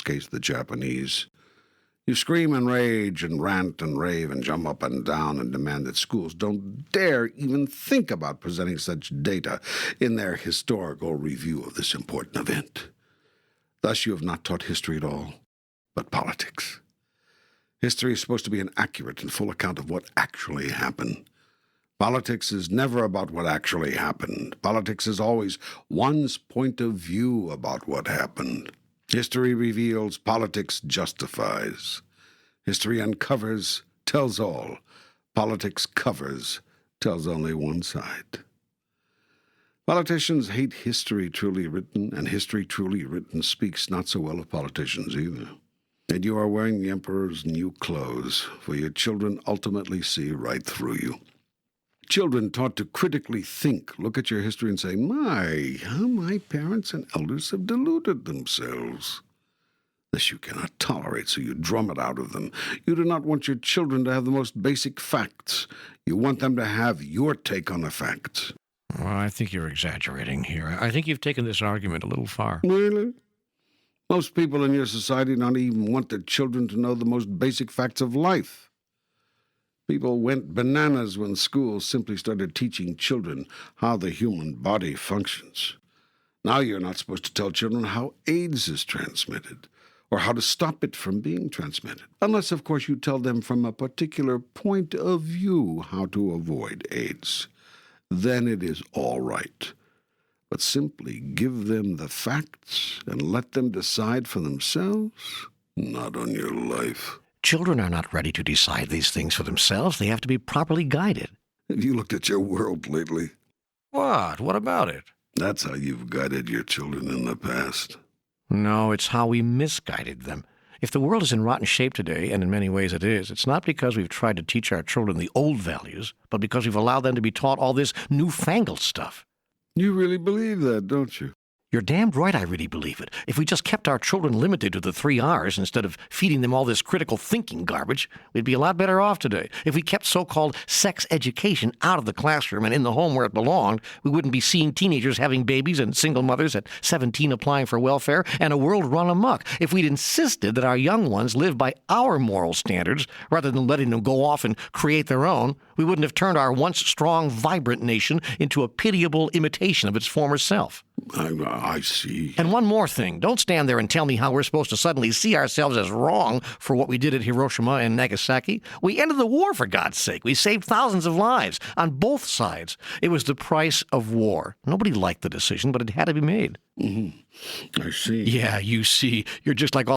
case the Japanese. You scream and rage and rant and rave and jump up and down and demand that schools don't dare even think about presenting such data in their historical review of this important event. Thus, you have not taught history at all, but politics. History is supposed to be an accurate and full account of what actually happened. Politics is never about what actually happened. Politics is always one's point of view about what happened. History reveals, politics justifies. History uncovers, tells all. Politics covers, tells only one side. Politicians hate history truly written, and history truly written speaks not so well of politicians either. And you are wearing the emperor's new clothes, for your children ultimately see right through you. Children taught to critically think, look at your history and say, how my parents and elders have deluded themselves. This you cannot tolerate, so you drum it out of them. You do not want your children to have the most basic facts. You want them to have your take on the facts. Well, I think you're exaggerating here. I think you've taken this argument a little far. Really? Most people in your society don't even want their children to know the most basic facts of life. People went bananas when schools simply started teaching children how the human body functions. Now you're not supposed to tell children how AIDS is transmitted, or how to stop it from being transmitted. Unless, of course, you tell them from a particular point of view how to avoid AIDS. Then it is all right. But simply give them the facts and let them decide for themselves? Not on your life. Children are not ready to decide these things for themselves. They have to be properly guided. Have you looked at your world lately? What? What about it? That's how you've guided your children in the past. No, it's how we misguided them. If the world is in rotten shape today, and in many ways it is, it's not because we've tried to teach our children the old values, but because we've allowed them to be taught all this newfangled stuff. You really believe that, don't you? You're damned right I really believe it. If we just kept our children limited to the 3 R's instead of feeding them all this critical thinking garbage, we'd be a lot better off today. If we kept so-called sex education out of the classroom and in the home where it belonged, we wouldn't be seeing teenagers having babies and single mothers at 17 applying for welfare and a world run amok. If we'd insisted that our young ones live by our moral standards rather than letting them go off and create their own, we wouldn't have turned our once strong, vibrant nation into a pitiable imitation of its former self. I see. And one more thing. Don't stand there and tell me how we're supposed to suddenly see ourselves as wrong for what we did at Hiroshima and Nagasaki. We ended the war, for God's sake. We saved thousands of lives on both sides. It was the price of war. Nobody liked the decision, but it had to be made. Mm-hmm. I see. Yeah, you see. You're just like all